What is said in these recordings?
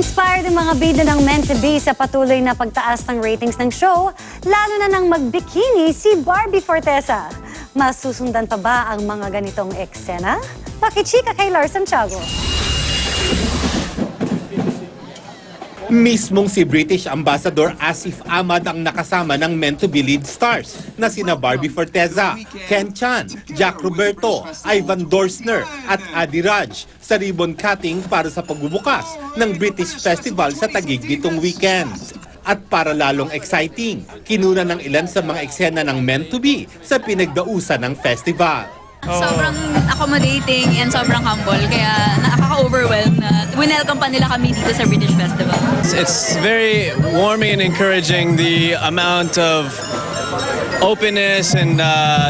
Inspired ang mga bida ng Meant to Be sa patuloy na pagtaas ng ratings ng show, lalo na nang magbikini si Barbie Forteza. Masusundan pa ba ang mga ganitong eksena? Pakichika kay Lars Santiago. Mismong si British Ambassador Asif Ahmad ang nakasama ng Meant to Be lead stars na sina Barbie Forteza, Ken Chan, Jack Roberto, Ivan Dorsner at Adi Raj sa ribbon cutting para sa pagbubukas ng British Festival sa Taguig nitong weekend. At para lalong exciting, kinuna ng ilan sa mga eksena ng Meant to Be sa pinagdausan ng festival. Sobrang accommodating and sobrang humble, kaya nakaka-overwhelm na winelcome pa nila kami dito sa British Festival. It's very warming and encouraging, the amount of openness and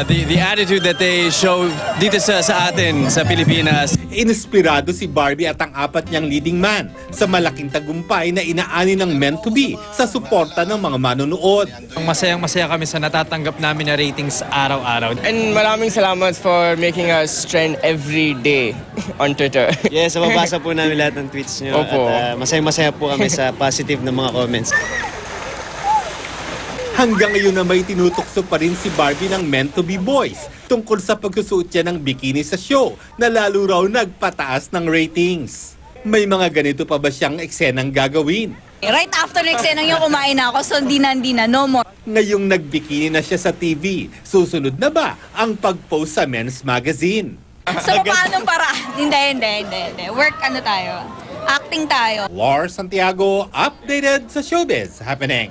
the attitude that they show dito sa atin sa Pilipinas. Inspirado si Barbie at ang apat niyang leading man sa malaking tagumpay na inaani ng Meant to Be sa suporta ng mga manonood. Masayang-masaya kami sa natatanggap namin na ratings araw-araw. And maraming salamat for making us trend every day on Twitter. Yes, mababasa po namin lahat ng tweets nyo. Opo. At masayang-masaya po kami sa positive na mga comments. Hanggang ngayon na may tinutokso pa rin si Barbie ng Meant to Be Boys tungkol sa pagsusuot niya ng bikini sa show na lalo raw nagpataas ng ratings. May mga ganito pa ba siyang eksenang gagawin? Right after next scene, yung kumain na ako, so hindi na, no more. Ngayong nagbikini na siya sa TV, susunod na ba ang pag-post sa Men's Magazine? So, paanong para? Hindi. Work tayo. Acting tayo. Lars Santiago, updated sa showbiz happening.